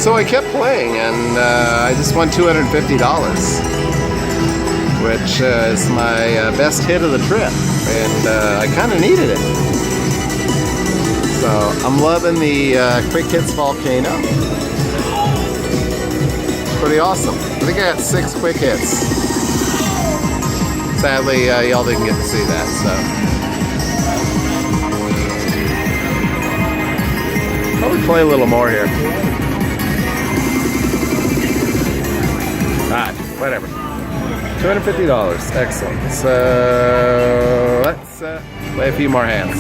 So I kept playing, and I just won $250, which is my best hit of the trip, and I kind of needed it. So I'm loving the Quick Hits Volcano. Pretty awesome. I think I got 6 quick hits. Sadly, y'all didn't get to see that, so. Probably play a little more here. Alright, whatever. $250, excellent. So, let's play a few more hands.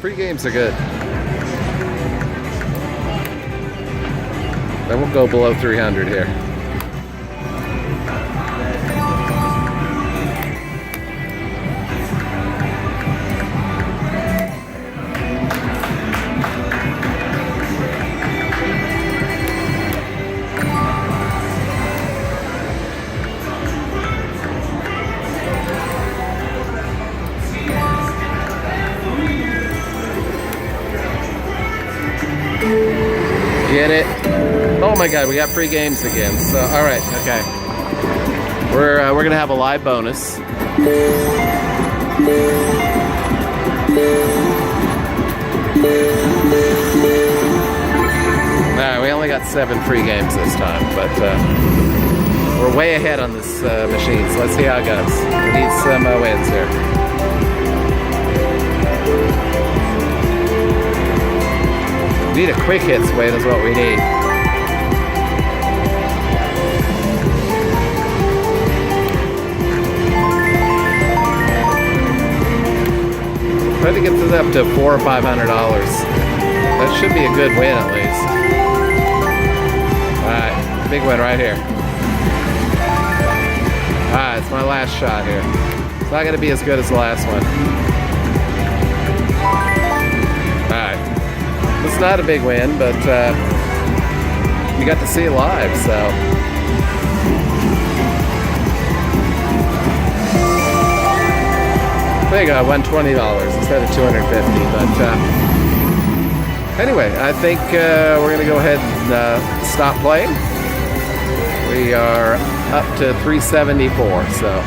Free games are good. Then we'll go below 300 here. Get it? Oh my God, we got free games again. So, all right, okay. We're gonna have a live bonus. All right, we only got 7 free games this time, but we're way ahead on this machine. So let's see how it goes. We need some wins here. We need a quick hits win is what we need. Try to get this up to $400 or $500. That should be a good win at least. Alright, big win right here. Alright, it's my last shot here. It's not going to be as good as the last one. Alright. It's not a big win, but you got to see it live, so. I think I won $20 instead of $250, but anyway, I think we're going to go ahead and stop playing. We are up to 374, so.